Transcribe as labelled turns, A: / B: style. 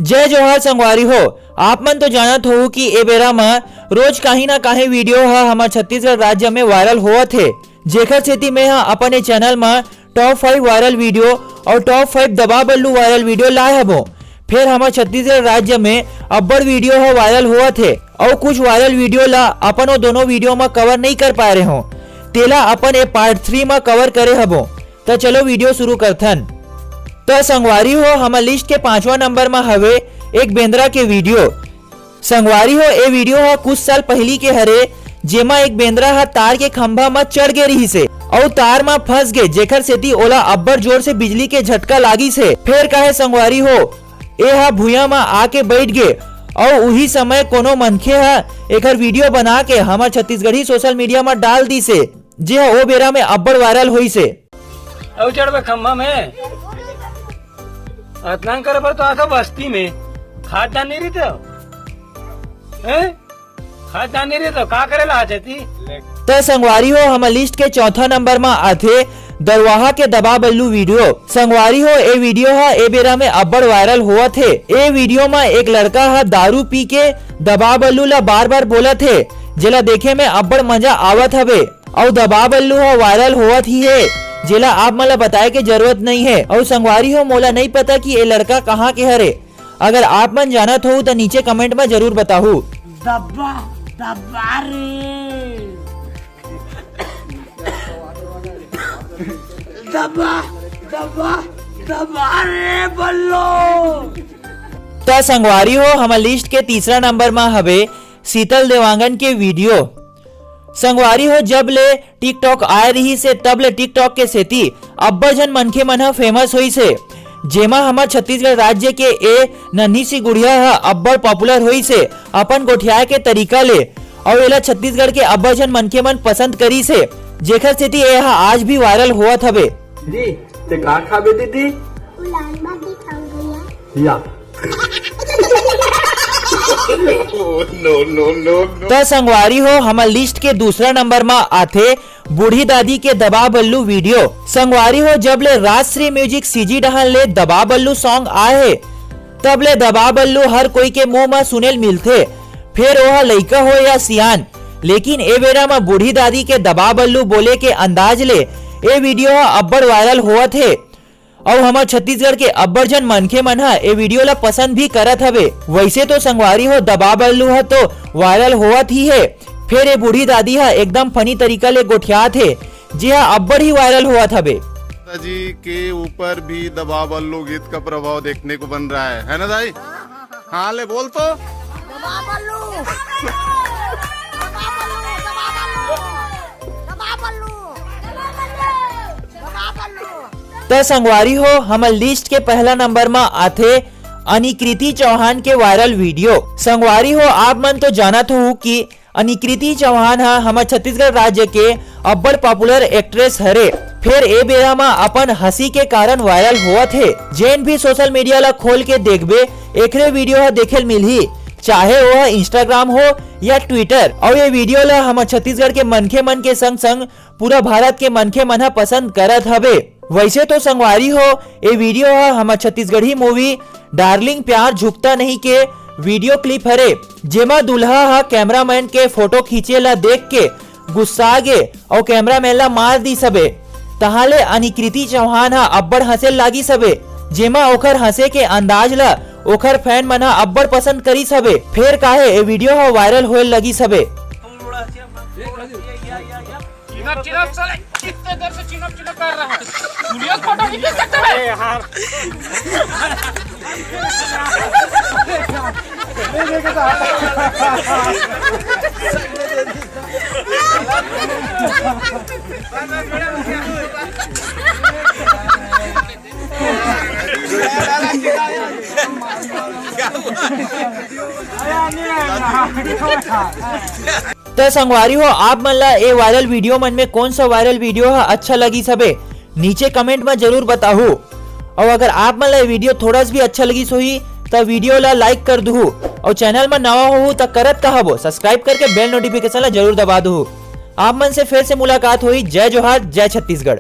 A: जय जोहार संगवारी हो। आप मन तो जानत हो कि ए बेरा में रोज कहीं ना कहीं वीडियो हमारे छत्तीसगढ़ राज्य में वायरल हुआ थे, जेकर सेती में अपने चैनल में टॉप 5 वायरल वीडियो और टॉप 5 दबा बल्लू वायरल वीडियो लाए हबो। फिर हमारे छत्तीसगढ़ राज्य में अब्बड़ वीडियो वायरल हुआ थे और कुछ वायरल वीडियो ला अपन दोनों वीडियो में कवर नहीं कर पा रहे हो, तेला अपन ए पार्ट 3 में कवर करे हबो। तो चलो वीडियो शुरू करथन। तो संगवारी हो हमारे लिस्ट के 5वां नंबर में हवे एक बेंद्रा के वीडियो। संगवारी हो ए वीडियो कुछ साल पहली के हरे, जेमा एक बेंद्रा तार के खंभा में चढ़ गए रही से और तार में फंस गए, जेकर सेती ओला अब्बड़ जोर से बिजली के झटका लागी से। फिर कहे संगवारी हो ए भूया में आके बैठ गए और उही समय कोनो मनखे एकर वीडियो बना के हमारे छत्तीसगढ़ी सोशल मीडिया में डाल दी से, जे ओ बेरा में अब्बड़ वायरल हुई से।
B: और चढ़ खंभा में स्नान करे पर तो आखा बस्ती में खाद डाल नहीं रही खाद डाल नहीं रही तो का करे ला चाहती।
A: तो संगवारी हो हमारे लिस्ट के 4था नंबर में आथे दरवाहा के दबा बल्लू वीडियो। संगवारी हो ए वीडियो ए बेरा में अब्बड़ वायरल हुआ थे। ए वीडियो में एक लड़का दारू पी के दबा बल्लू ला बार बार बोला थे, जेला देखे में अब्बड़ मजा आवत हवे और दबा बल्लू वायरल हुआ थी है, जेला आप मला बताए के जरूरत नहीं है। और संगवारी हो मोला नहीं पता कि ये लड़का कहाँ के हरे। अगर आप मन जानत हो तो नीचे कमेंट में जरूर बताहू।
C: दबा दबा रे दबा दबा दबा रे बल्लो।
A: तो संगवारी हो हमारे लिस्ट के 3रा नंबर में हवे शीतल देवांगन के वीडियो। संगवारी हो जब ले टिकटॉक आए रही से तब ले टिकटॉक के सेती अब्बड़ जन मनखे मन फेमस हुई से, जेमा हमारे छत्तीसगढ़ राज्य के ए नन्ही सी गुड़िया अब्बड़ पॉपुलर हुई से अपन गोठियाए के तरीका ले, और एला छत्तीसगढ़ के अब्बड़ जन मनखे मन पसंद करी से, जेकर सेती ए आज भी वायरल हुआ हवे।
D: दीदी ते का खाबे दीदी?
E: लाल बाटी खाऊंगी
D: या
A: तो संगवारी हो हमारे लिस्ट के 2रा नंबर में आथे बूढ़ी दादी के दबा बल्लू वीडियो। संगवारी हो जब ले राजश्री म्यूजिक सीजी डहन ले दबा बल्लू सॉन्ग आए तब ले दबा बल्लू हर कोई के मुंह में सुनेल मिलते, फिर वह लइका हो या सियान। लेकिन ए बेरा में बूढ़ी दादी के दबा बल्लू बोले के अंदाज ले ए वीडियो अब्बड़ वायरल हुआ थे और हमारे छत्तीसगढ़ के अब्बड़ जन मनखे मन ए वीडियो ला पसंद भी करत हवे। वैसे तो संगवारी हो दबा बल्लू तो वायरल हुआ थी है, फिर ये बूढ़ी दादी एकदम फनी तरीका ले गोठिया थे, जी अब्बड़ ही वायरल हुआ था बे।
F: जी के ऊपर भी दबा बल्लू गीत का प्रभाव देखने को बन रहा है ना दाई? हाँ ले बोल तो
E: दबा बल्लू
A: तो संगवारी हो हमारे लिस्ट के पहला नंबर में आथे अनिकृति चौहान के वायरल वीडियो। संगवारी हो आप मन तो जानत हो कि अनिकृति चौहान हमारे छत्तीसगढ़ राज्य के अब्बड़ पॉपुलर एक्ट्रेस हरे। फिर ए बेरा में अपन हंसी के कारण वायरल हुआ थे। जेन भी सोशल मीडिया ला खोल के देखबे एकरे वीडियो देखे मिलही, चाहे वह इंस्टाग्राम हो या ट्विटर। और ये वीडियो ला हमारे छत्तीसगढ़ के मनखे मन के संग संग पूरा भारत के मनखे मन पसंद करत हवे। वैसे तो संगवारी हो ये वीडियो हमारे छत्तीसगढ़ी मूवी डार्लिंग प्यार झुकता नहीं के वीडियो क्लिप हरे, जेमा दूल्हा कैमरामैन के फोटो खींचे ला देख के गुस्सा गे और कैमरामैन ला मार दी सबे। तहाले अनिकृति चौहान अब्बड़ हंसे लागी सबे, जेमा ओखर हंसे के अंदाज ला ओखर फैन मन अब्बड़ पसंद करी सबे। फिर काहे ये वीडियो वायरल होए लगी सबे।
B: चिनप साले कितने देर से चिनप कर रहा है, वीडियो फोटो नहीं ले सकते बे यार।
A: तो संगवारी हो आप मन ला ए वायरल वीडियो मन में कौन सा वायरल वीडियो अच्छा लगी सबे नीचे कमेंट में जरूर बताहू। और अगर आप मन ला वीडियो थोड़ा सा भी अच्छा लगी सोही तो वीडियो ला लाइक कर दू और चैनल में नवा हो तो करत कहबो सब्सक्राइब करके बेल नोटिफिकेशन ला जरूर दबा दू। आप मन से फिर से मुलाकात हुई। जय जोहार, जय छत्तीसगढ़।